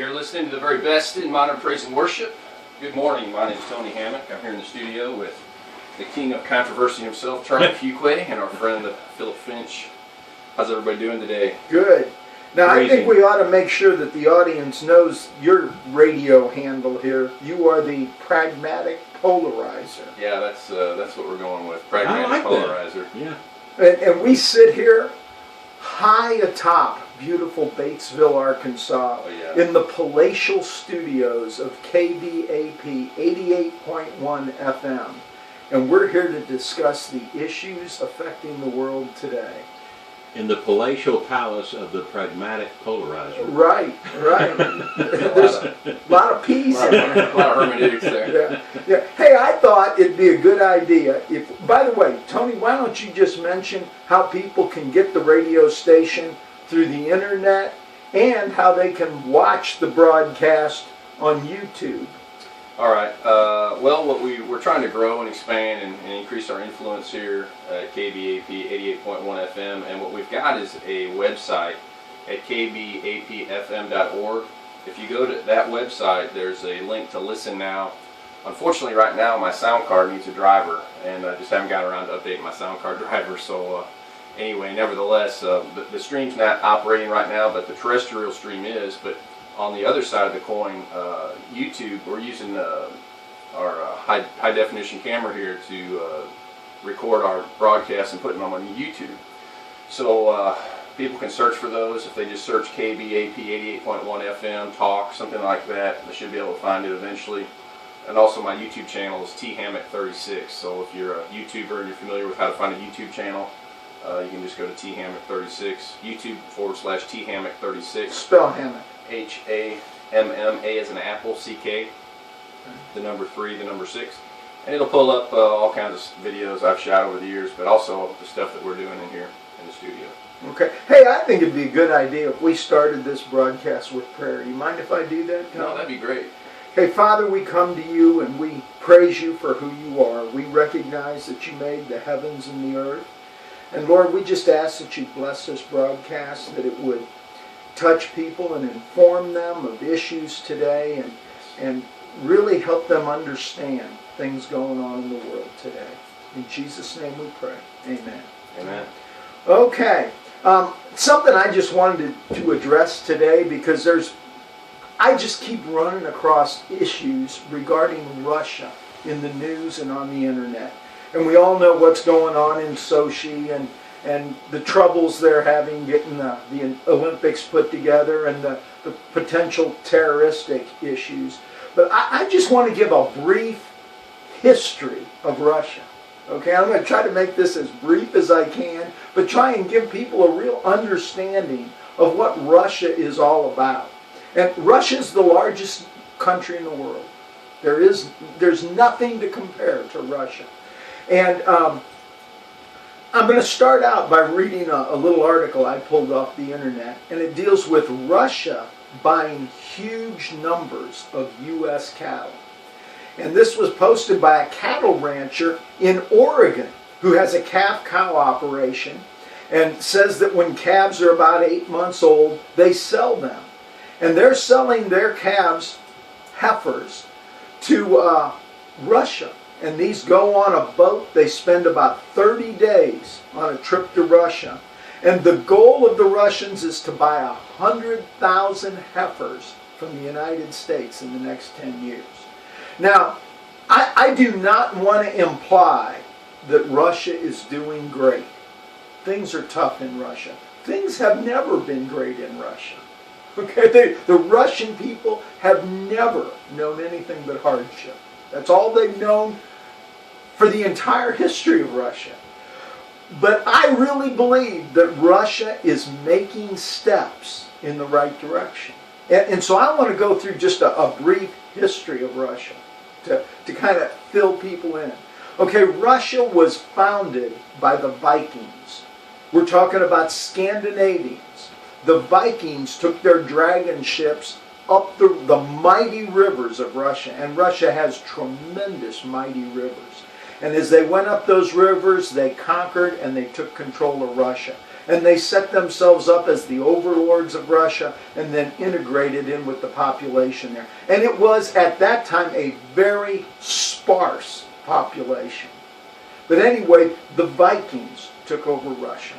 You're listening to the very best in modern praise and worship. Good morning. My name is Tony Hammack. I'm here in the studio with the king of controversy himself, Charlie Fuqua, and our friend Philip Finch. How's everybody doing today? Good. Now, I think we ought to make sure that the audience knows your radio handle here. You are the pragmatic polarizer. Yeah, that's what we're going with. Pragmatic polarizer. That. Yeah. And we sit here high atop beautiful Batesville, Arkansas, in the palatial studios of KBAP 88.1 FM. And we're here to discuss the issues affecting the world today. In the palatial palace of the pragmatic polarizer. Right. There's a lot of P's in there. A lot of hermeneutics there. Yeah. Hey, I thought it'd be a good idea if, by the way, Tony, why don't you just mention how people can get the radio station through the internet and how they can watch the broadcast on YouTube? All right. Well, we're trying to grow and expand and increase our influence here at KBAP 88.1 FM, and what we've got is a website at kbapfm.org. If you go to that website, there's a link to listen now. Unfortunately, right now my sound card needs a driver, and I just haven't gotten around to updating my sound card driver. So anyway, nevertheless, the stream's not operating right now, but the terrestrial stream is. But on the other side of the coin, YouTube, we're using our high definition camera here to record our broadcasts and put them on YouTube. So people can search for those. If they just search KBAP 88.1 FM Talk, something like that, they should be able to find it eventually. And also my YouTube channel is Hammack36. So if you're a YouTuber and you're familiar with how to find a YouTube channel, you can just go to Hammack36, YouTube/Hammack36. Spell Hammack. Hamma as an apple, CK, the number 3, the number 6. And it'll pull up all kinds of videos I've shot over the years, but also the stuff that we're doing in here in the studio. Okay. Hey, I think it'd be a good idea if we started this broadcast with prayer. You mind if I do that, Tom? No, that'd be great. Hey, Father, we come to you and we praise you for who you are. We recognize that you made the heavens and the earth. And Lord, we just ask that you bless this broadcast, that it would touch people and inform them of issues today and really help them understand things going on in the world today. In Jesus' name we pray. Amen. Amen. Okay. Something I just wanted to address today, because I just keep running across issues regarding Russia in the news and on the internet. And we all know what's going on in Sochi and the troubles they're having getting the Olympics put together and the potential terroristic issues. But I just want to give a brief history of Russia. Okay, I'm going to try to make this as brief as I can, but try and give people a real understanding of what Russia is all about. And Russia is the largest country in the world. There's nothing to compare to Russia. And I'm going to start out by reading a little article I pulled off the internet, and it deals with Russia buying huge numbers of U.S. cattle. And this was posted by a cattle rancher in Oregon who has a calf-cow operation and says that when calves are about 8 months old, they sell them. And they're selling their calves, heifers, to Russia. And these go on a boat. They spend about 30 days on a trip to Russia. And the goal of the Russians is to buy 100,000 heifers from the United States in the next 10 years. Now, I do not want to imply that Russia is doing great. Things are tough in Russia. Things have never been great in Russia. Okay, the Russian people have never known anything but hardship. That's all they've known for the entire history of Russia. But I really believe that Russia is making steps in the right direction. And so I want to go through just a brief history of Russia to kind of fill people in. Okay, Russia was founded by the Vikings. We're talking about Scandinavians. The Vikings took their dragon ships up the mighty rivers of Russia, and Russia has tremendous mighty rivers. And as they went up those rivers, they conquered and they took control of Russia. And they set themselves up as the overlords of Russia and then integrated in with the population there. And it was at that time a very sparse population. But anyway, the Vikings took over Russia.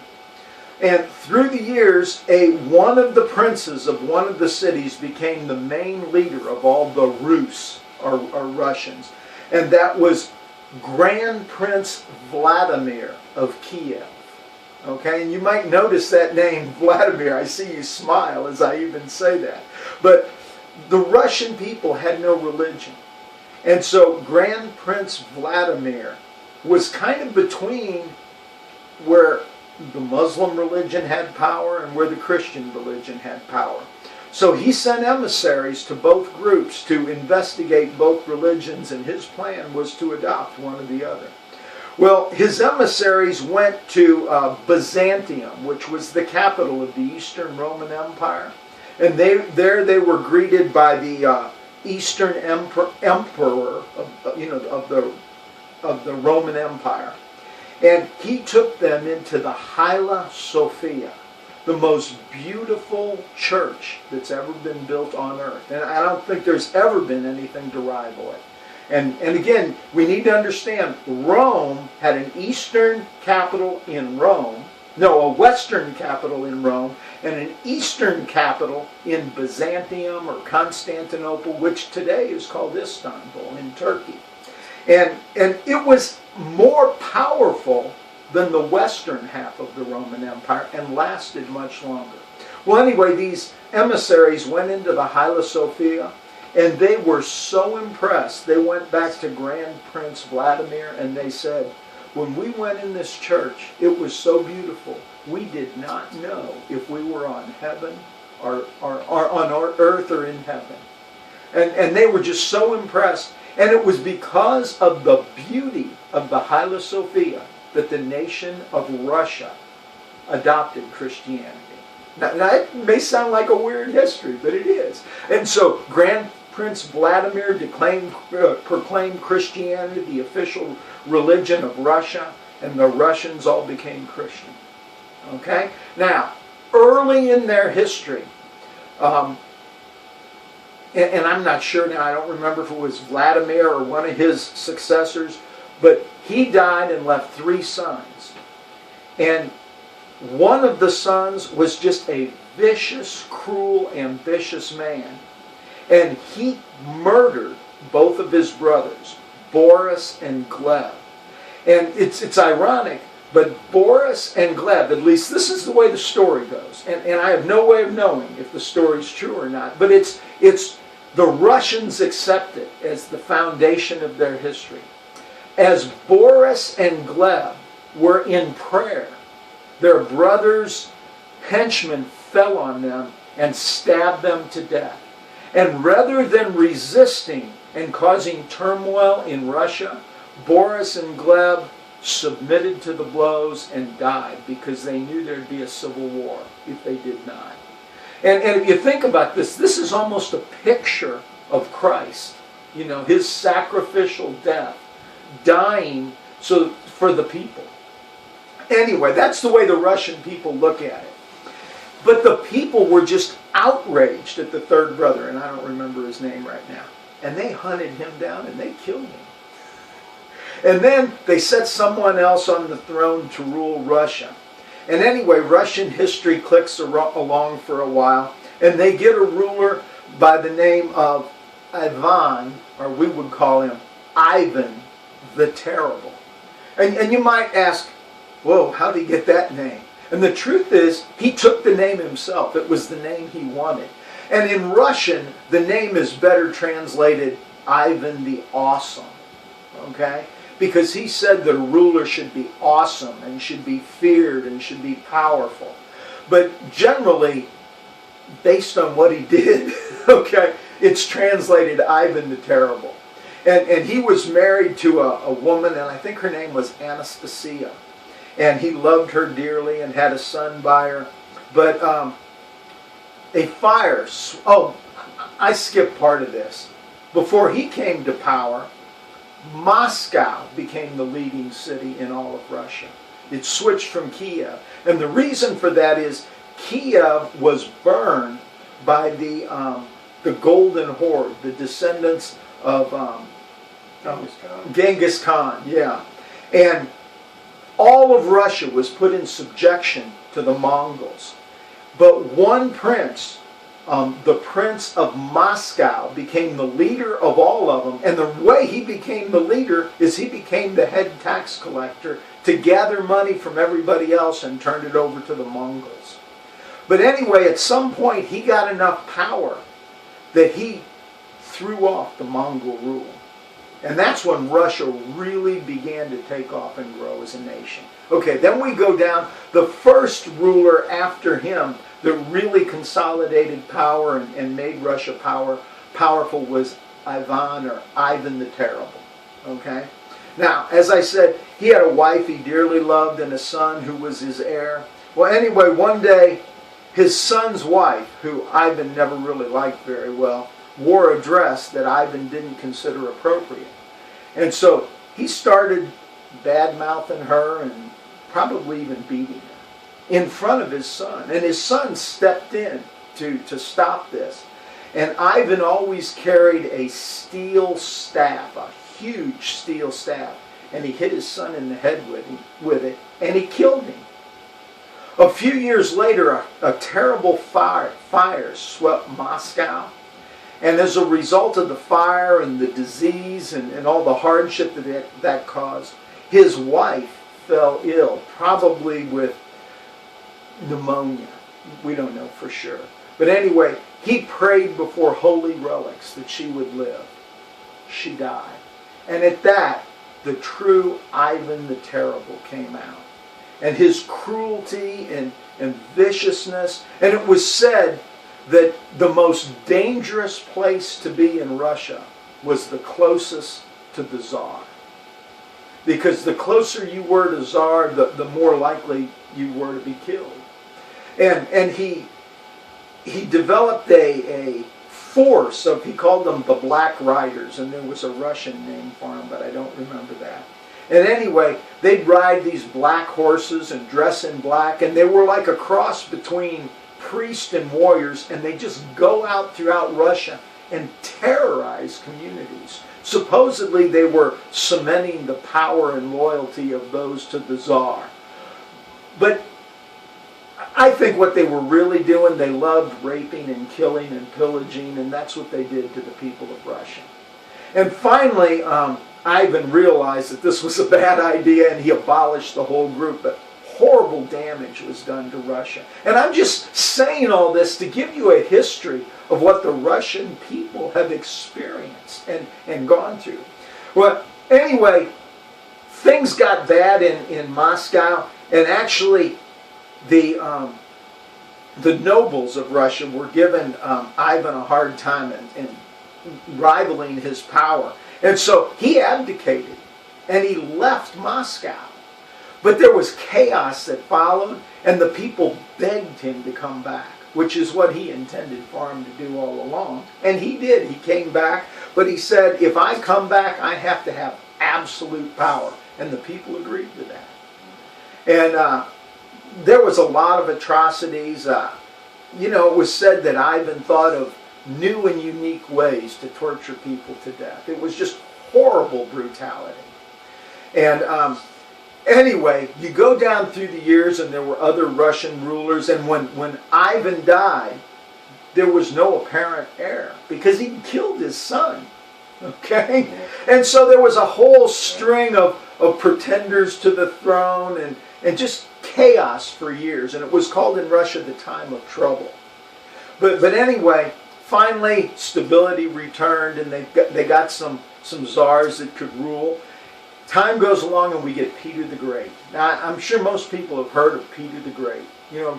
And through the years, one of the princes of one of the cities became the main leader of all the Rus, or Russians. And that was Grand Prince Vladimir of Kiev. Okay, and you might notice that name, Vladimir. I see you smile as I even say that. But the Russian people had no religion. And so Grand Prince Vladimir was kind of between where the Muslim religion had power and where the Christian religion had power. So he sent emissaries to both groups to investigate both religions, and his plan was to adopt one or the other. Well, his emissaries went to Byzantium, which was the capital of the Eastern Roman Empire. And there they were greeted by the Eastern Emperor of the Roman Empire. And he took them into the Hagia Sophia, the most beautiful church that's ever been built on earth. And I don't think there's ever been anything to rival it. And again, we need to understand, Rome had an eastern capital in Rome, a western capital in Rome, and an eastern capital in Byzantium or Constantinople, which today is called Istanbul in Turkey. And it was more powerful than the western half of the Roman Empire and lasted much longer. Well, anyway, these emissaries went into the Hagia Sophia, and they were so impressed. They went back to Grand Prince Vladimir and they said, when we went in this church, it was so beautiful. We did not know if we were on heaven or on earth or in heaven. And they were just so impressed. And it was because of the beauty of the Hagia Sophia that the nation of Russia adopted Christianity. Now, it may sound like a weird history, but it is. And so Grand Prince Vladimir proclaimed Christianity the official religion of Russia, and the Russians all became Christian. Okay? Now, early in their history, and I'm not sure now, I don't remember if it was Vladimir or one of his successors, but he died and left 3 sons. And one of the sons was just a vicious, cruel, ambitious man. And he murdered both of his brothers, Boris and Gleb. And it's ironic, but Boris and Gleb, at least this is the way the story goes. And I have no way of knowing if the story's true or not. But it's the Russians accept it as the foundation of their history. As Boris and Gleb were in prayer, their brothers' henchmen fell on them and stabbed them to death. And rather than resisting and causing turmoil in Russia, Boris and Gleb submitted to the blows and died because they knew there'd be a civil war if they did not. And if you think about this, this is almost a picture of Christ. You know, his sacrificial death, dying for the people. Anyway, that's the way the Russian people look at it. But the people were just outraged at the third brother, and I don't remember his name right now. And they hunted him down and they killed him. And then they set someone else on the throne to rule Russia. And anyway, Russian history clicks along for a while, and they get a ruler by the name of Ivan, or we would call him Ivan the Terrible. And you might ask, whoa, how did he get that name? And the truth is, he took the name himself. It was the name he wanted. And in Russian, the name is better translated Ivan the Awesome. Okay? Because he said that a ruler should be awesome and should be feared and should be powerful. But generally, based on what he did, okay, it's translated Ivan the Terrible. And he was married to a woman, and I think her name was Anastasia. And he loved her dearly and had a son by her. But a fire, I skipped part of this. Before he came to power, Moscow became the leading city in all of Russia. It switched from Kiev. And the reason for that is Kiev was burned by the Golden Horde, the descendants of Genghis Khan, yeah. And all of Russia was put in subjection to the Mongols. But one prince, the Prince of Moscow, became the leader of all of them. And the way he became the leader is he became the head tax collector to gather money from everybody else and turn it over to the Mongols. But anyway, at some point he got enough power that he threw off the Mongol rule. And that's when Russia really began to take off and grow as a nation. Okay, then we go down. The first ruler after him that really consolidated power and made Russia powerful was Ivan the Terrible. Okay? Now, as I said, he had a wife he dearly loved and a son who was his heir. Well, anyway, one day, his son's wife, who Ivan never really liked very well, wore a dress that Ivan didn't consider appropriate. And so he started bad-mouthing her and probably even beating her in front of his son. And his son stepped in to stop this. And Ivan always carried a steel staff, a huge steel staff. And he hit his son in the head with it, and he killed him. A few years later, a terrible fire swept Moscow. And as a result of the fire and the disease and all the hardship that caused, his wife fell ill, probably with pneumonia. We don't know for sure. But anyway, he prayed before holy relics that she would live. She died. And at that, the true Ivan the Terrible came out. And his cruelty and viciousness. And it was said that the most dangerous place to be in Russia was the closest to the Tsar. Because the closer you were to Tsar, the more likely you were to be killed. And he developed a force of, he called them the Black Riders, and there was a Russian name for them, but I don't remember that. And anyway, they'd ride these black horses and dress in black, and they were like a cross between priests and warriors, and they just go out throughout Russia and terrorize communities. Supposedly they were cementing the power and loyalty of those to the Tsar. But I think what they were really doing, they loved raping and killing and pillaging, and that's what they did to the people of Russia. And finally, Ivan realized that this was a bad idea, and he abolished the whole group. But horrible damage was done to Russia. And I'm just saying all this to give you a history of what the Russian people have experienced and gone through. Well, anyway, things got bad in Moscow, and actually the nobles of Russia were giving Ivan a hard time and rivaling his power. And so he abdicated, and he left Moscow. But there was chaos that followed, and the people begged him to come back, which is what he intended for him to do all along. And he did. He came back, but he said, if I come back, I have to have absolute power. And the people agreed to that. And there was a lot of atrocities. It was said that Ivan thought of new and unique ways to torture people to death. It was just horrible brutality. And anyway, you go down through the years, and there were other Russian rulers, and when Ivan died, there was no apparent heir, because he killed his son. Okay? And so there was a whole string of pretenders to the throne, and just chaos for years. And it was called in Russia the time of trouble. But anyway, finally stability returned, and they got some czars that could rule. Time goes along, and we get Peter the Great. Now, I'm sure most people have heard of Peter the Great.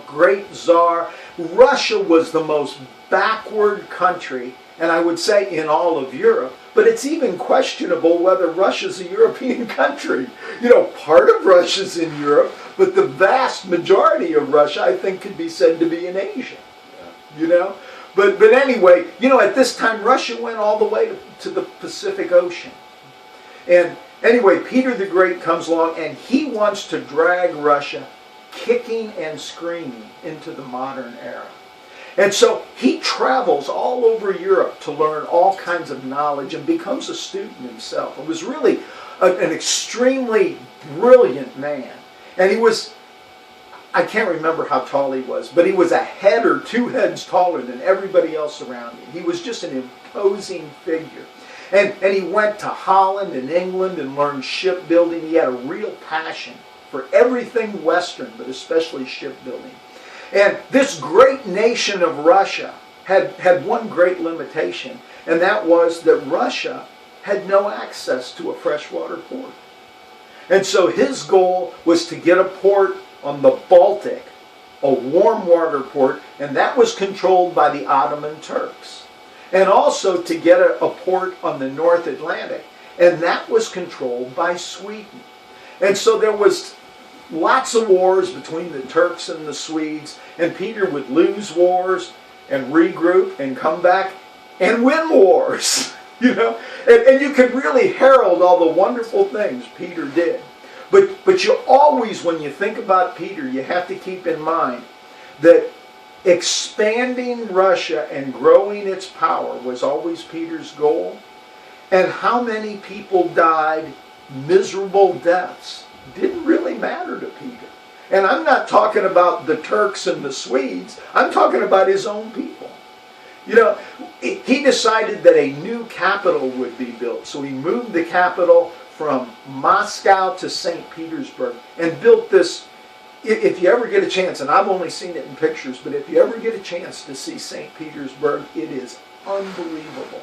Great czar. Russia was the most backward country, and I would say in all of Europe. But it's even questionable whether Russia's a European country. Part of Russia's in Europe, but the vast majority of Russia, I think, could be said to be in Asia. But anyway, at this time, Russia went all the way to the Pacific Ocean. And Anyway, Peter the Great comes along and he wants to drag Russia kicking and screaming into the modern era. And so he travels all over Europe to learn all kinds of knowledge and becomes a student himself. It was really an extremely brilliant man. And he was, I can't remember how tall he was, but he was a head or 2 heads taller than everybody else around him. He was just an imposing figure. And he went to Holland and England and learned shipbuilding. He had a real passion for everything Western, but especially shipbuilding. And this great nation of Russia had one great limitation, and that was that Russia had no access to a freshwater port. And so his goal was to get a port on the Baltic, a warm water port, and that was controlled by the Ottoman Turks. And also to get a port on the North Atlantic, and that was controlled by Sweden. And so there was lots of wars between the Turks and the Swedes, and Peter would lose wars and regroup and come back and win wars. You know, and you could really herald all the wonderful things Peter did. But you always, when you think about Peter, you have to keep in mind that expanding Russia and growing its power was always Peter's goal. And how many people died miserable deaths didn't really matter to Peter. And I'm not talking about the Turks and the Swedes. I'm talking about his own people. You know, he decided that a new capital would be built. So he moved the capital from Moscow to St. Petersburg and built this. If you ever get a chance, and I've only seen it in pictures, but if you ever get a chance to see St. Petersburg, it is unbelievable.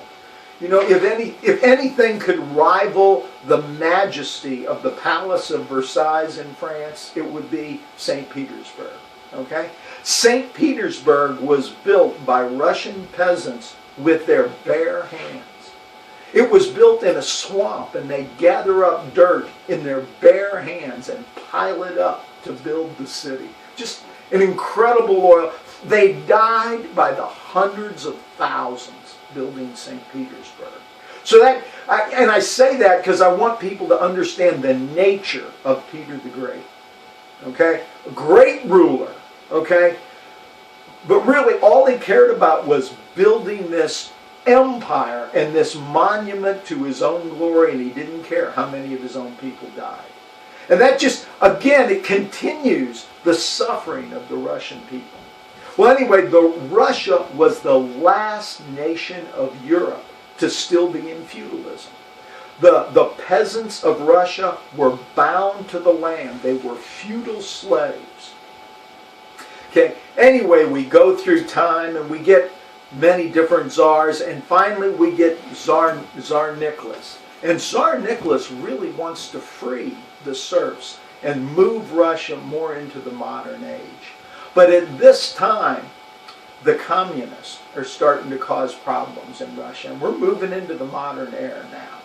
You know, if anything could rival the majesty of the Palace of Versailles in France, it would be St. Petersburg. Okay? St. Petersburg was built by Russian peasants with their bare hands. It was built in a swamp, and they gather up dirt in their bare hands and pile it up to build the city. Just an incredible oil. They died by the hundreds of thousands building St. Petersburg. So I say that because I want people to understand the nature of Peter the Great. Okay? A great ruler. Okay? But really all he cared about was building this empire and this monument to his own glory, and he didn't care how many of his own people died. And that just, again, it continues the suffering of the Russian people. Well, anyway, Russia was the last nation of Europe to still be in feudalism. The peasants of Russia were bound to the land. They were feudal slaves. Okay. Anyway, we go through time and we get many different czars, and finally we get Tsar Nicholas. And Tsar Nicholas really wants to free the serfs and move Russia more into the modern age. But at this time, the communists are starting to cause problems in Russia, and we're moving into the modern era now.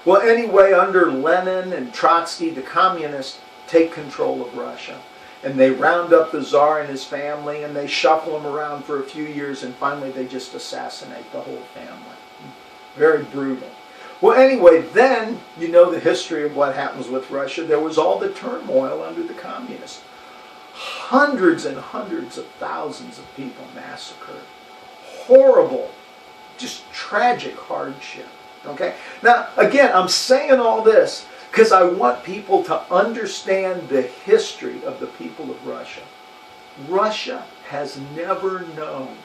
Well, anyway, under Lenin and Trotsky, the communists take control of Russia. And they round up the Tsar and his family, and they shuffle him around for a few years, and finally they just assassinate the whole family. Very brutal. Well, anyway, then you know the history of what happens with Russia. There was all the turmoil under the communists. Hundreds and hundreds of thousands of people massacred. Horrible, just tragic hardship. Okay? Now, again, I'm saying all this because I want people to understand the history of the people of Russia. Russia has never known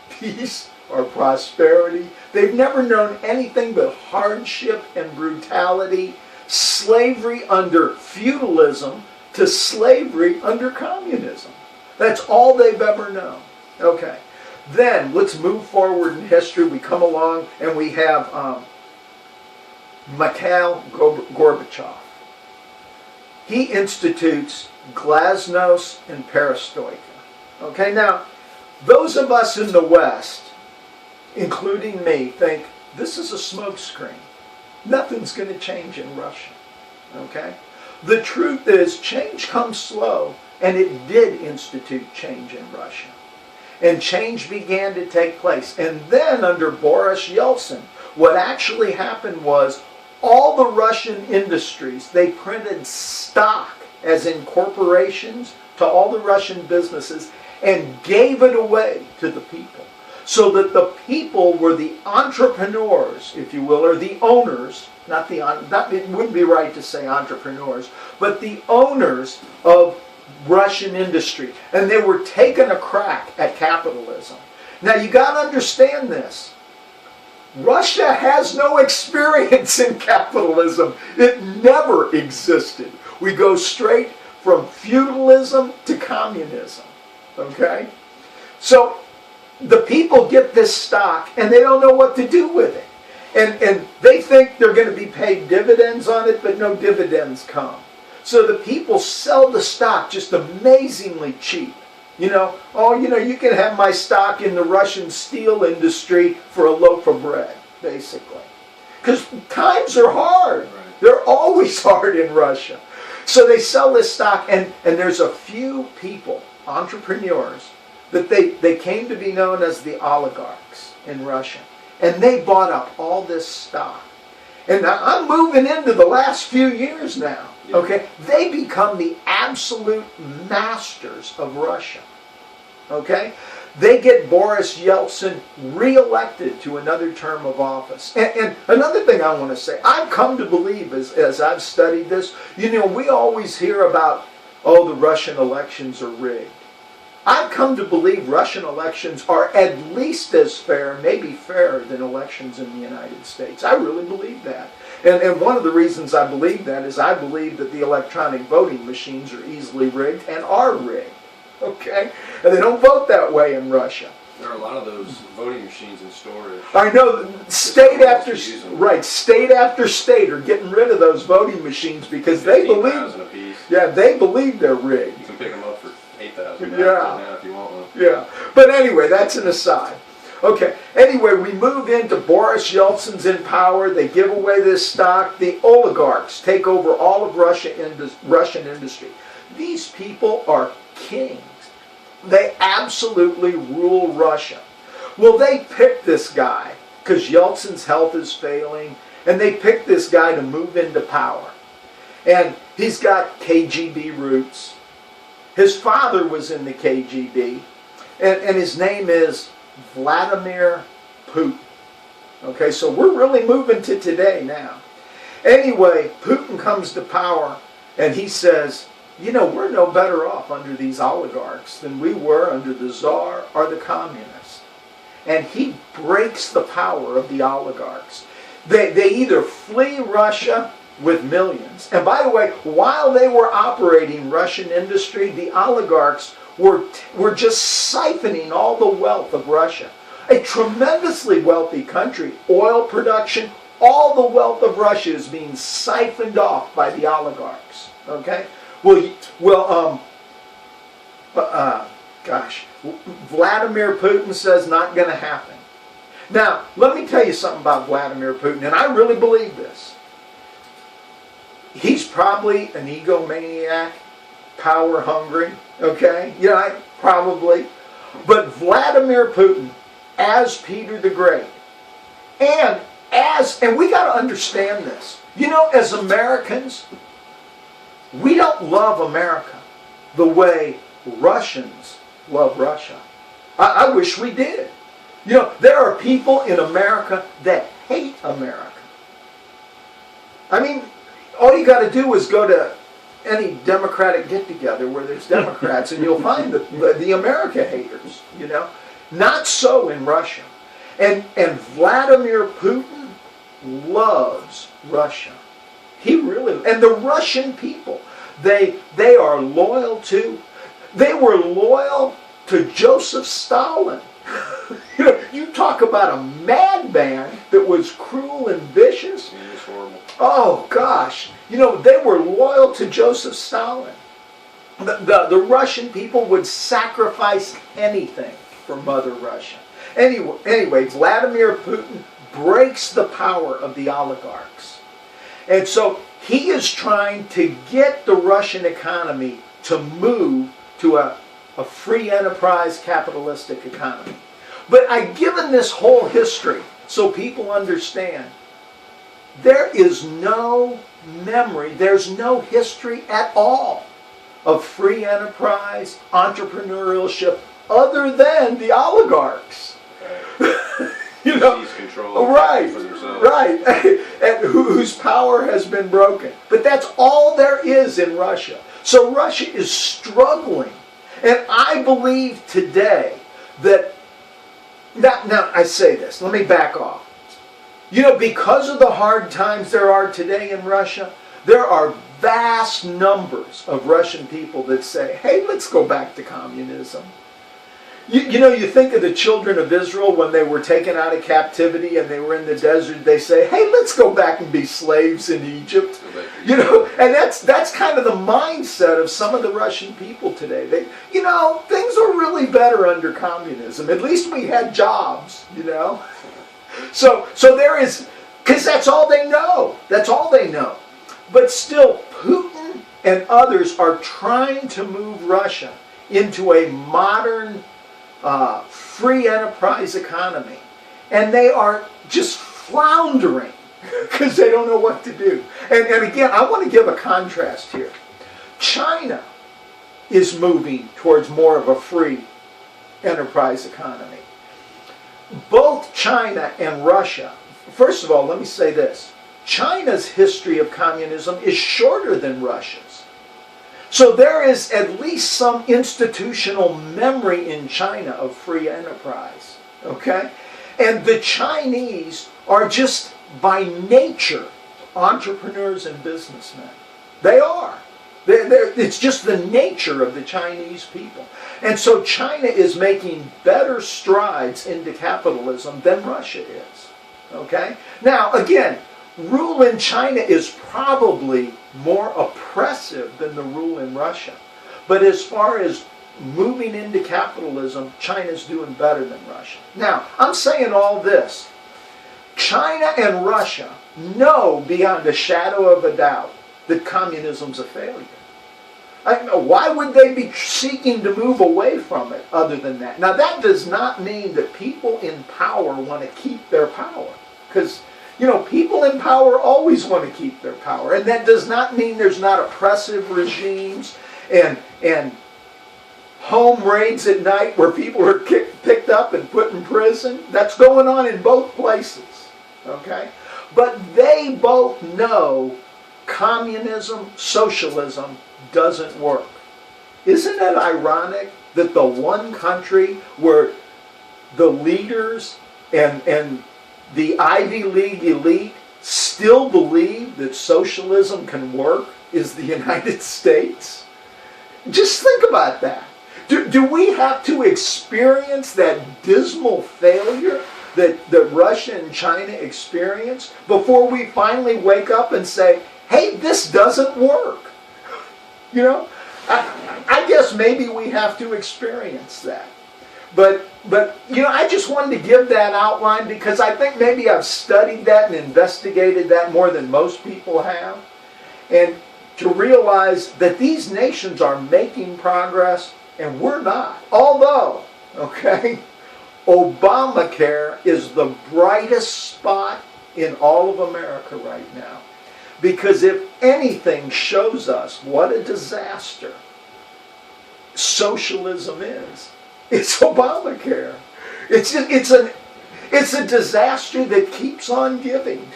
peace or prosperity. They've never known anything but hardship and brutality, slavery under feudalism to slavery under communism. That's all they've ever known. Okay. Then, let's move forward in history. We come along and we have Mikhail Gorbachev. He institutes glasnost and perestroika. Okay, now, those of us in the West, including me, think this is a smokescreen. Nothing's going to change in Russia. Okay? The truth is, change comes slow, and it did institute change in Russia. And change began to take place. And then, under Boris Yeltsin, what actually happened was all the Russian industries, they printed stock, as in corporations, to all the Russian businesses and gave it away to the people. So that the people were the entrepreneurs, if you will, or the owners, it wouldn't be right to say entrepreneurs, but the owners of Russian industry. And they were taking a crack at capitalism. Now you got to understand this. Russia has no experience in capitalism. It never existed. We go straight from feudalism to communism. Okay? So the people get this stock and they don't know what to do with it. And they think they're going to be paid dividends on it, but no dividends come. So the people sell the stock just amazingly cheap. You can have my stock in the Russian steel industry for a loaf of bread, basically. Because times are hard. Right. They're always hard in Russia. So they sell this stock, and there's a few people, entrepreneurs, that they came to be known as the oligarchs in Russia. And they bought up all this stock. And now I'm moving into the last few years now. Yeah. Okay? They become the absolute masters of Russia. Okay? They get Boris Yeltsin reelected to another term of office. And another thing I want to say, I've come to believe as I've studied this, we always hear about, the Russian elections are rigged. I've come to believe Russian elections are at least as fair, maybe fairer than elections in the United States. I really believe that. And one of the reasons I believe that is I believe that the electronic voting machines are easily rigged and are rigged. Okay? And they don't vote that way in Russia. There are a lot of those voting machines in storage. I know, state after state are getting rid of those voting machines because they believe, $15,000 a piece. Yeah, they believe they're rigged. You can pick them up for $8,000 now if you want one. Yeah, but anyway, that's an aside. Okay, anyway, we move into Boris Yeltsin's in power. They give away this stock. The oligarchs take over all of Russian industry. These people are kings. They absolutely rule Russia. Well, they picked this guy because Yeltsin's health is failing, and they picked this guy to move into power. And he's got KGB roots. His father was in the KGB, and his name is Vladimir Putin. Okay, so we're really moving to today now. Anyway, Putin comes to power, and he says, we're no better off under these oligarchs than we were under the Tsar or the communists. And he breaks the power of the oligarchs. They either flee Russia with millions. And by the way, while they were operating Russian industry, the oligarchs were just siphoning all the wealth of Russia. A tremendously wealthy country, oil production, all the wealth of Russia is being siphoned off by the oligarchs. Okay? Vladimir Putin says not going to happen. Now, let me tell you something about Vladimir Putin, and I really believe this. He's probably an egomaniac, power hungry, okay? Probably. But Vladimir Putin, as Peter the Great, and we got to understand this. As Americans, we don't love America the way Russians love Russia. I wish we did. There are people in America that hate America. I mean, all you got to do is go to any Democratic get-together where there's Democrats and you'll find the America haters, Not so in Russia. And Vladimir Putin loves Russia. He really, and the Russian people, they are loyal to, they were loyal to Joseph Stalin. You talk about a madman that was cruel and vicious. It was horrible. Oh gosh, they were loyal to Joseph Stalin. The Russian people would sacrifice anything for Mother Russia. Anyway, Vladimir Putin breaks the power of the oligarchs. And so he is trying to get the Russian economy to move to a free enterprise capitalistic economy. But I've given this whole history so people understand there is no memory, there's no history at all of free enterprise, entrepreneurship, other than the oligarchs. You know, control right, for themselves. right, and whose power has been broken. But that's all there is in Russia. So Russia is struggling, and I believe today that. Now I say this. Let me back off. You know, because of the hard times there are today in Russia, there are vast numbers of Russian people that say, "Hey, let's go back to communism." You know, you think of the children of Israel when they were taken out of captivity and they were in the desert, they say, "Hey, let's go back and be slaves in Egypt." You know, and that's kind of the mindset of some of the Russian people today. They, you know, things were really better under communism. At least we had jobs, you know. So there is, because that's all they know. That's all they know. But still, Putin and others are trying to move Russia into a modern free enterprise economy. And they are just floundering because they don't know what to do. And again, I want to give a contrast here. China is moving towards more of a free enterprise economy. Both China and Russia, first of all, let me say this. China's history of communism is shorter than Russia's. So there is at least some institutional memory in China of free enterprise. Okay? And the Chinese are just by nature entrepreneurs and businessmen. They are. It's just the nature of the Chinese people. And so China is making better strides into capitalism than Russia is. Okay? Now, again, rule in China is probably more oppressive than the rule in Russia. But as far as moving into capitalism, China's doing better than Russia. Now, I'm saying all this. China and Russia know beyond a shadow of a doubt that communism's a failure. Why would they be seeking to move away from it other than that? Now, that does not mean that people in power want to keep their power. Because, you know, people in power always want to keep their power. And that does not mean there's not oppressive regimes and home raids at night where people are picked up and put in prison. That's going on in both places. Okay? But they both know communism, socialism doesn't work. Isn't it ironic that the one country where the leaders and the Ivy League elite still believe that socialism can work is the United States? Just think about that. Do we have to experience that dismal failure that Russia and China experienced before we finally wake up and say, hey, this doesn't work? You know, I guess maybe we have to experience that. But you know, I just wanted to give that outline because I think maybe I've studied that and investigated that more than most people have. And to realize that these nations are making progress and we're not. Although, okay, Obamacare is the brightest spot in all of America right now. Because if anything shows us what a disaster socialism is, it's Obamacare. It's a disaster that keeps on giving.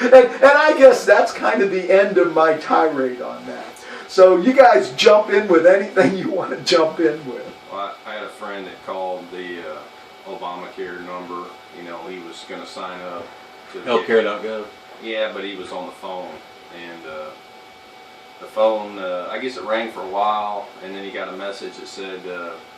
And I guess that's kind of the end of my tirade on that. So you guys jump in with anything you want to jump in with. Well, I had a friend that called the Obamacare number. You know, he was going to sign up to Healthcare.gov. Yeah, but he was on the phone, and the phone, I guess it rang for a while, and then he got a message that said,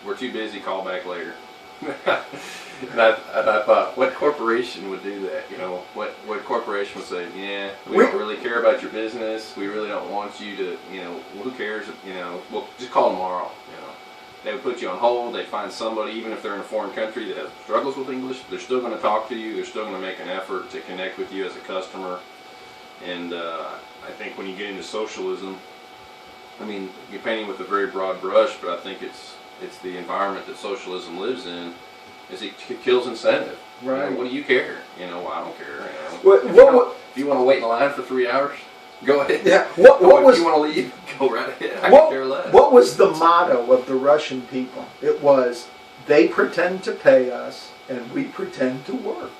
we're too busy, call back later. And I thought, what corporation would do that? You know, what corporation would say, yeah, we don't really care about your business, we really don't want you to, you know, who cares, you know, well, just call tomorrow, you know. They would put you on hold, they'd find somebody, even if they're in a foreign country that has struggles with English, they're still going to talk to you, they're still going to make an effort to connect with you as a customer. And I think when you get into socialism, I mean, you're painting with a very broad brush, but I think it's the environment that socialism lives in, is it kills incentive. Right. You know, what do you care? You know, I don't care. You know, What, If you want to wait in line for 3 hours, go ahead. yeah, what was, If you want to leave, go right ahead. I what, can care less. what was the motto of the Russian people? It was, they pretend to pay us and we pretend to work.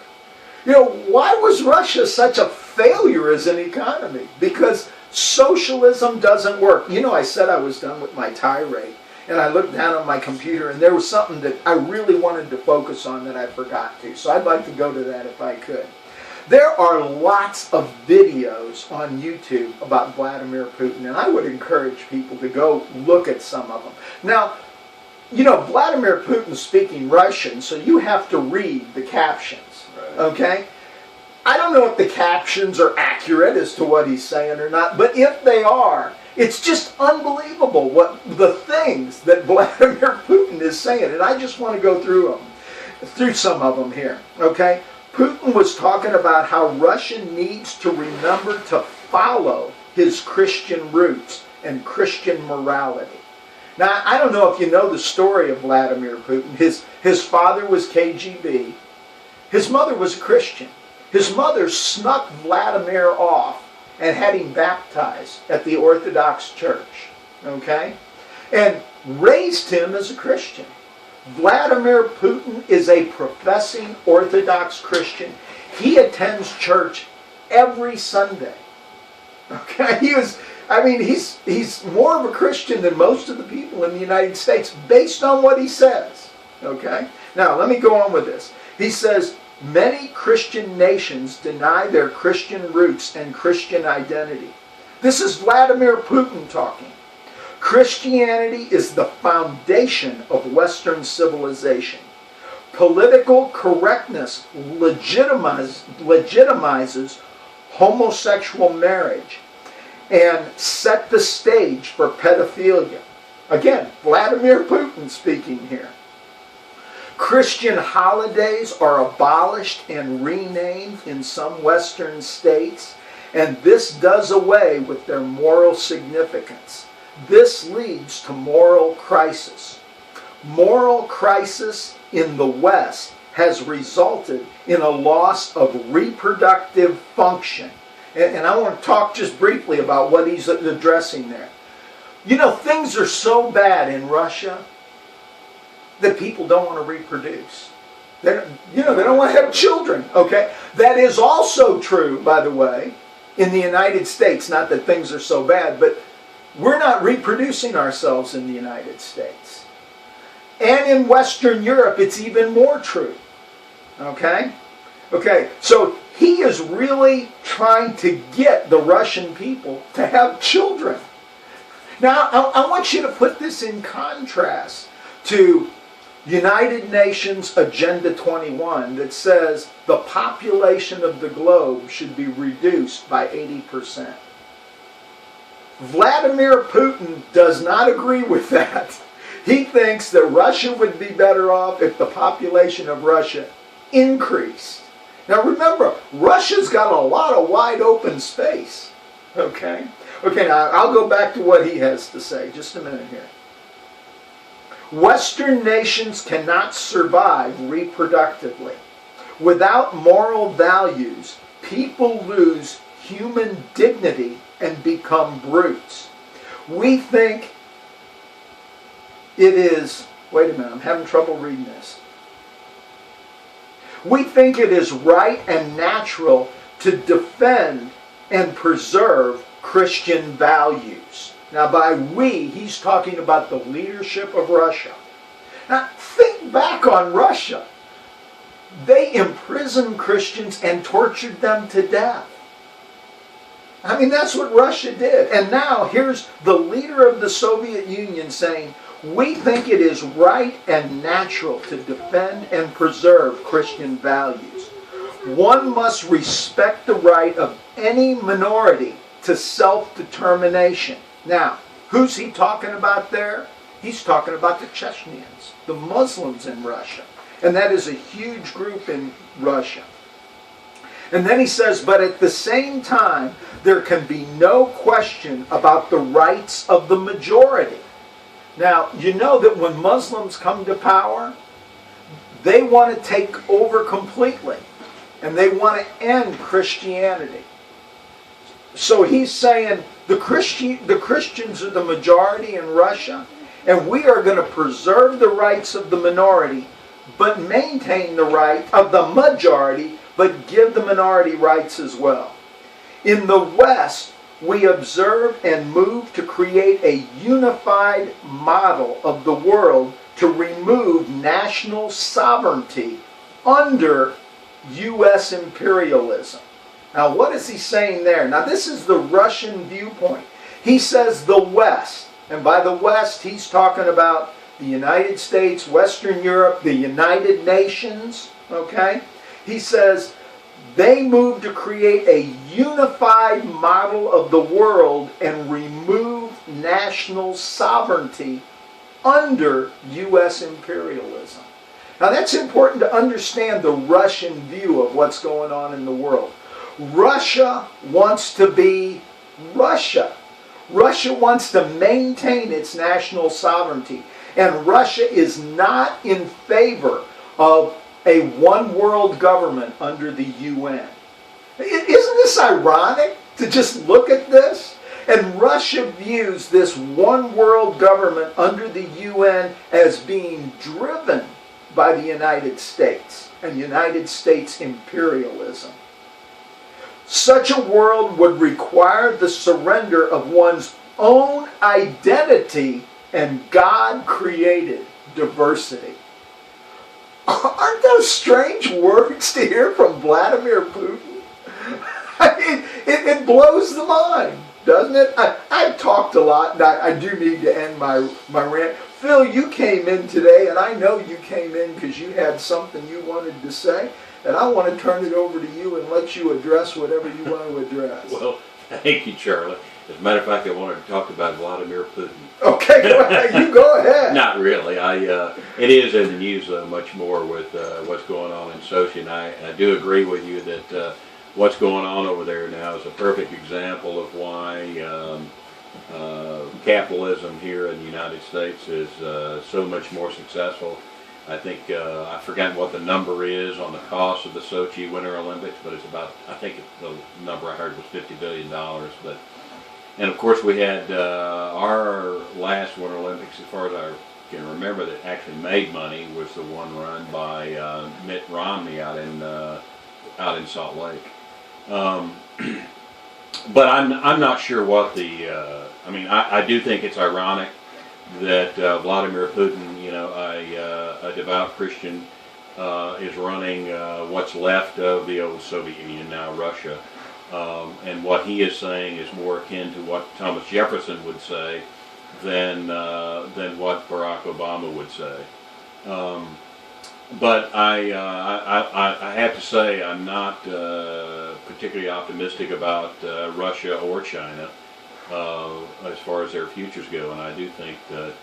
You know, why was Russia such a failure as an economy? Because socialism doesn't work. You know, I said I was done with my tirade, and I looked down on my computer, and there was something that I really wanted to focus on that I forgot to. So I'd like to go to that if I could. There are lots of videos on YouTube about Vladimir Putin, and I would encourage people to go look at some of them. Now, you know, Vladimir Putin's speaking Russian, so you have to read the captions. Okay? I don't know if the captions are accurate as to what he's saying or not, but if they are, it's just unbelievable what the things that Vladimir Putin is saying. And I just want to go through some of them here. Okay? Putin was talking about how Russia needs to remember to follow his Christian roots and Christian morality. Now, I don't know if you know the story of Vladimir Putin. His father was KGB. His mother was a Christian. His mother snuck Vladimir off and had him baptized at the Orthodox Church, okay? And raised him as a Christian. Vladimir Putin is a professing Orthodox Christian. He attends church every Sunday, okay? He's more of a Christian than most of the people in the United States based on what he says, okay? Now, let me go on with this. He says, many Christian nations deny their Christian roots and Christian identity. This is Vladimir Putin talking. Christianity is the foundation of Western civilization. Political correctness legitimizes homosexual marriage and set the stage for pedophilia. Again, Vladimir Putin speaking here. Christian holidays are abolished and renamed in some Western states, and this does away with their moral significance. This leads to moral crisis. Moral crisis in the West has resulted in a loss of reproductive function. And I want to talk just briefly about what he's addressing there. You know, things are so bad in Russia that people don't want to reproduce. They don't want to have children, okay? That is also true, by the way, in the United States. Not that things are so bad, but we're not reproducing ourselves in the United States. And in Western Europe, it's even more true, okay? Okay, so he is really trying to get the Russian people to have children. Now, I want you to put this in contrast to United Nations Agenda 21 that says the population of the globe should be reduced by 80%. Vladimir Putin does not agree with that. He thinks that Russia would be better off if the population of Russia increased. Now remember, Russia's got a lot of wide open space. Okay? Okay, now I'll go back to what he has to say. Just a minute here. Western nations cannot survive reproductively. Without moral values, people lose human dignity and become brutes. We think it is, wait a minute, I'm having trouble reading this. We think it is right and natural to defend and preserve Christian values. Now by we, he's talking about the leadership of Russia. Now think back on Russia. They imprisoned Christians and tortured them to death. I mean, that's what Russia did. And now here's the leader of the Soviet Union saying, we think it is right and natural to defend and preserve Christian values. One must respect the right of any minority to self-determination. Now, who's he talking about there? He's talking about the Chechens, the Muslims in Russia. And that is a huge group in Russia. And then he says, but at the same time, there can be no question about the rights of the majority. Now, you know that when Muslims come to power, they want to take over completely. and they want to end Christianity. So he's saying the Christians are the majority in Russia, and we are going to preserve the rights of the minority, but maintain the right of the majority, but give the minority rights as well. In the West, we observe and move to create a unified model of the world to remove national sovereignty under U.S. imperialism. Now, what is he saying there? Now, this is the Russian viewpoint. He says the West, and by the West, he's talking about the United States, Western Europe, the United Nations, okay? He says they move to create a unified model of the world and remove national sovereignty under U.S. imperialism. Now, that's important to understand the Russian view of what's going on in the world. Russia wants to be Russia. Russia wants to maintain its national sovereignty. And Russia is not in favor of a one-world government under the UN. Isn't this ironic to just look at this? And Russia views this one-world government under the UN as being driven by the United States and United States imperialism. Such a world would require the surrender of one's own identity and God-created diversity. Aren't those strange words to hear from Vladimir Putin? I mean, it blows the mind, doesn't it? I've talked a lot, and I do need to end my rant. Phil, you came in today, and I know you came in because you had something you wanted to say. And I want to turn it over to you and let you address whatever you want to address. Well, thank you, Charlie. As a matter of fact, I wanted to talk about Vladimir Putin. Okay, go ahead. You go ahead. Not really. It is in the news much more with what's going on in Sochi, and I do agree with you that what's going on over there now is a perfect example of why capitalism here in the United States is so much more successful. I think, I've forgotten what the number is on the cost of the Sochi Winter Olympics, but it's about, I think the number I heard was $50 billion. But, and of course we had our last Winter Olympics, as far as I can remember, that actually made money was the one run by Mitt Romney out in Salt Lake. But I'm not sure what I do think it's ironic that Vladimir Putin, a devout Christian, is running what's left of the old Soviet Union, now Russia. And what he is saying is more akin to what Thomas Jefferson would say than what Barack Obama would say. But I have to say I'm not particularly optimistic about Russia or China as far as their futures go, and I do think that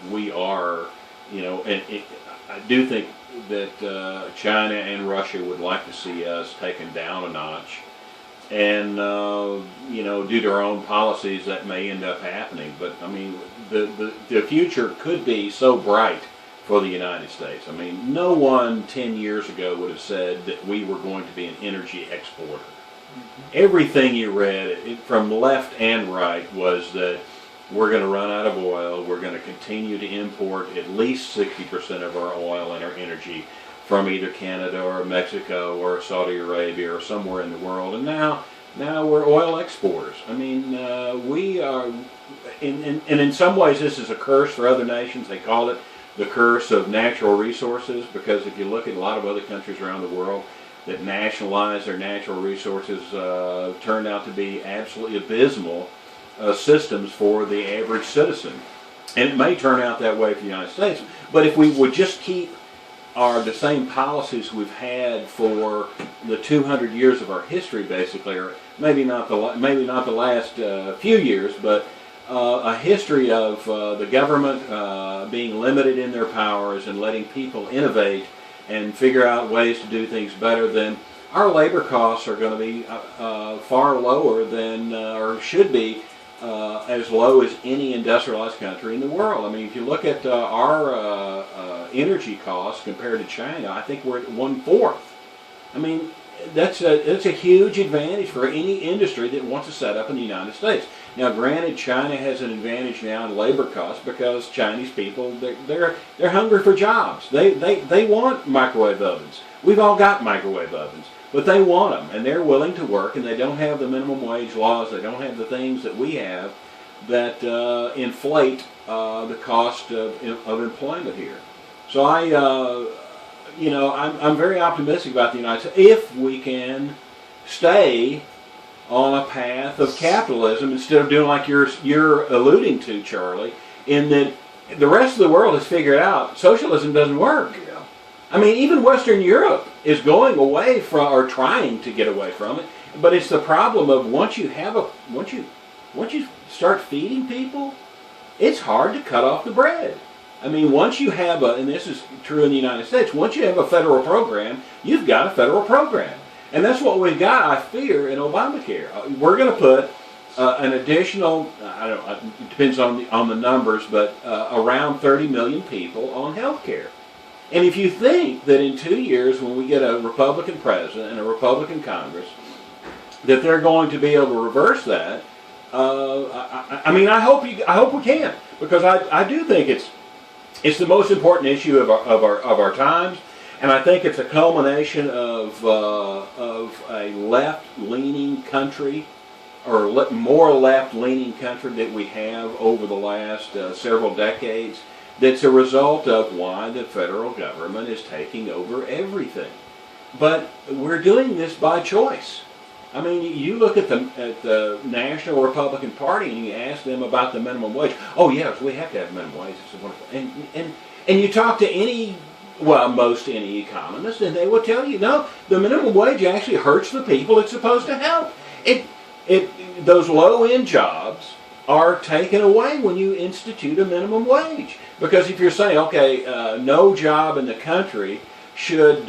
we are, and I do think that China and Russia would like to see us taken down a notch, and due to our own policies that may end up happening. But I mean, the future could be so bright for the United States. I mean, no one 10 years ago would have said that we were going to be an energy exporter. Everything you read, from left and right, was that we're going to run out of oil, we're going to continue to import at least 60% of our oil and our energy from either Canada or Mexico or Saudi Arabia or somewhere in the world, and now we're oil exporters. I mean, we are, and in some ways this is a curse for other nations. They call it the curse of natural resources, because if you look at a lot of other countries around the world that nationalize their natural resources, turned out to be absolutely abysmal systems for the average citizen. And it may turn out that way for the United States, but if we would just keep the same policies we've had for the 200 years of our history, basically, or maybe not the last few years, but a history of the government being limited in their powers and letting people innovate and figure out ways to do things better, then our labor costs are going to be far lower than, or should be, as low as any industrialized country in the world. I mean, if you look at our energy costs compared to China, I think we're at 1/4 I mean, that's a huge advantage for any industry that wants to set up in the United States. Now, granted, China has an advantage now in labor costs because Chinese people they're hungry for jobs. They want microwave ovens. We've all got microwave ovens, but they want them, and they're willing to work, and they don't have the minimum wage laws. They don't have the things that we have that inflate the cost of employment here. So I'm very optimistic about the United States if we can stay on a path of capitalism instead of doing like you're alluding to, Charlie, in that the rest of the world has figured out socialism doesn't work. Yeah. I mean, even Western Europe is going away from, or trying to get away from it. But it's the problem of once you start feeding people, it's hard to cut off the bread. I mean, once you have and this is true in the United States, once you have a federal program, you've got a federal program. And that's what we've got, I fear, in Obamacare. We're going to put an additional, it depends on the numbers, but around 30 million people on health care. And if you think that in 2 years, when we get a Republican president and a Republican Congress, that they're going to be able to reverse that, I hope we can, because I do think it's the most important issue of our times, and I think it's a culmination of a left-leaning country, or more left-leaning country that we have over the last several decades. That's a result of why the federal government is taking over everything. But we're doing this by choice. I mean, you look at the National Republican Party and you ask them about the minimum wage. Oh yes, we have to have minimum wage. It's wonderful. And you talk to most any economist, and they will tell you, no, the minimum wage actually hurts the people it's supposed to help. Those low-end jobs are taken away when you institute a minimum wage. Because if you're saying, okay, no job in the country should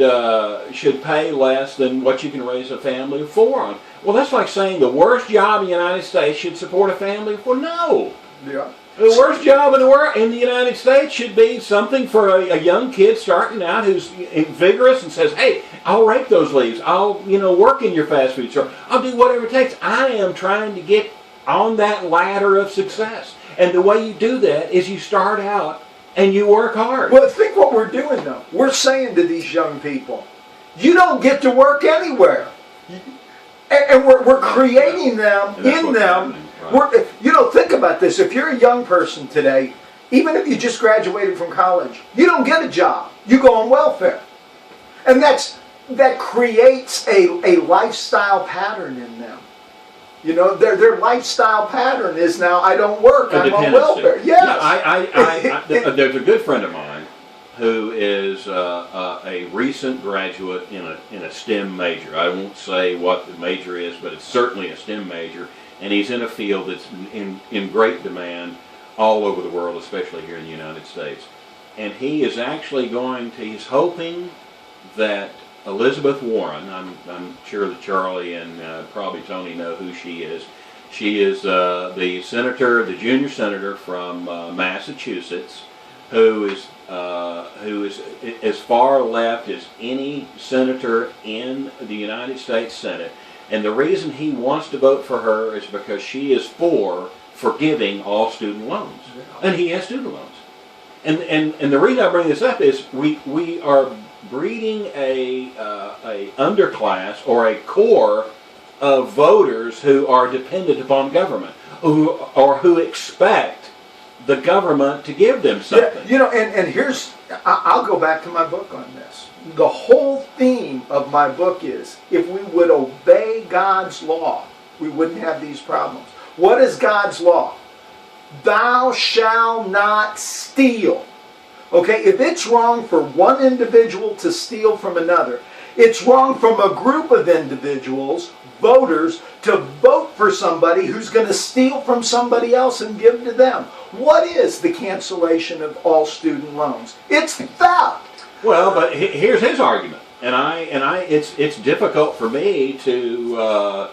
pay less than what you can raise a family of four on. Well, that's like saying the worst job in the United States should support a family of four. No. Yeah. The worst job in the United States should be something for a young kid starting out who's vigorous and says, hey, I'll rake those leaves. I'll work in your fast food store. I'll do whatever it takes. I am trying to get on that ladder of success. And the way you do that is you start out and you work hard. Well, think what we're doing, though. We're saying to these young people, you don't get to work anywhere. And we're creating them in them. Right. Think about this. If you're a young person today, even if you just graduated from college, you don't get a job. You go on welfare. And that creates a lifestyle pattern in them. Their lifestyle pattern is now, I don't work, I'm on welfare. Yes. There's a good friend of mine who is a recent graduate in a STEM major. I won't say what the major is, but it's certainly a STEM major, and he's in a field that's in great demand all over the world, especially here in the United States. And he is actually he's hoping that Elizabeth Warren, I'm sure that Charlie and probably Tony know who she is. She is the junior senator from Massachusetts, who is as far left as any senator in the United States Senate. And the reason he wants to vote for her is because she is for forgiving all student loans, and he has student loans. And the reason I bring this up is we are breeding a underclass or a core of voters who are dependent upon government, who expect the government to give them something. Yeah, and here's, I'll go back to my book on this. The whole theme of my book is, if we would obey God's law, we wouldn't have these problems. What is God's law? Thou shalt not steal. Okay, if it's wrong for one individual to steal from another, it's wrong from a group of individuals, voters, to vote for somebody who's going to steal from somebody else and give to them. What is the cancellation of all student loans? It's theft. Well, but here's his argument, and it's difficult for me to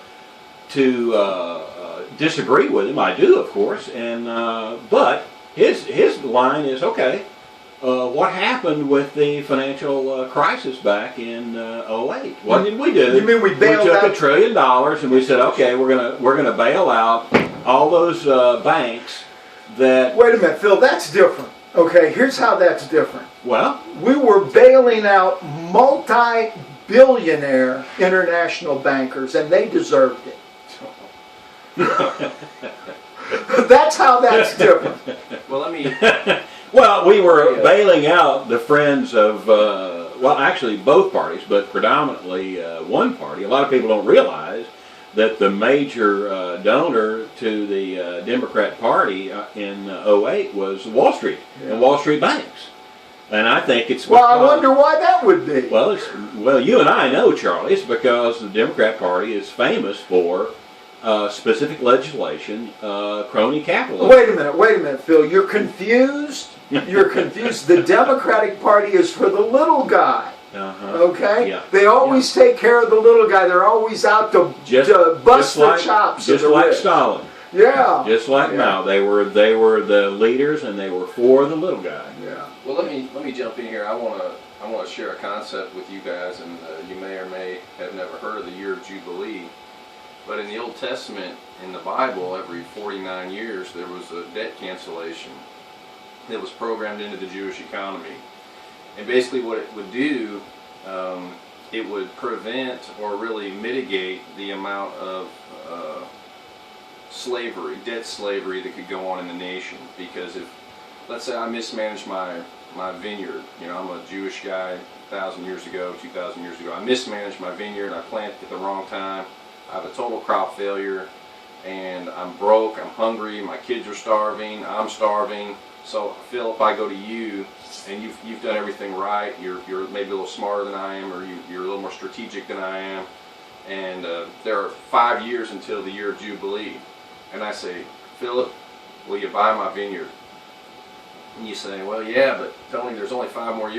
disagree with him. I do, of course, but his line is, okay, what happened with the financial crisis back in '08? What did we do? You mean we bailed took out $1 trillion and we said, okay, we're gonna bail out all those banks that. Wait a minute, Phil, that's different. Okay, here's how that's different. Well, We were bailing out multi-billionaire international bankers, and they deserved it. That's how that's different. Well, let me. well, we were bailing out the friends of, well, actually both parties, but predominantly one party. A lot of people don't realize that the major donor to the Democrat Party in '08 was Wall Street and Wall Street banks. And I think it's Well, I wonder why that would be. well, you and I know, Charlie, it's because the Democrat Party is famous for specific legislation, crony capitalism. Wait a minute, Phil. You're confused. You're confused. The Democratic Party is for the little guy. Okay? Yeah. They always take care of the little guy. They're always out to bust the chops of Just the like rich. Stalin. Yeah. Just like Mao. They were the leaders, and they were for the little guy. Yeah. Well, let me jump in here. I want to share a concept with you guys, and you may or may have never heard of the year of Jubilee. But in the Old Testament, in the Bible, every 49 years there was a debt cancellation that was programmed into the Jewish economy. And basically what it would do, it would prevent or really mitigate the amount of slavery, debt slavery that could go on in the nation. Because if, let's say I mismanage my vineyard, you know, I'm a Jewish guy 1,000 years ago, 2,000 years ago, I mismanaged my vineyard, I planted at the wrong time, I have a total crop failure, and I'm broke, I'm hungry, my kids are starving, I'm starving. So Phil, if I go to you and you've done everything right, you're maybe a little smarter than I am, or you're a little more strategic than I am, and there are 5 years until the year of Jubilee, and I say, Philip, will you buy my vineyard? And you say, well, yeah, but Tony, there's only 5 more years.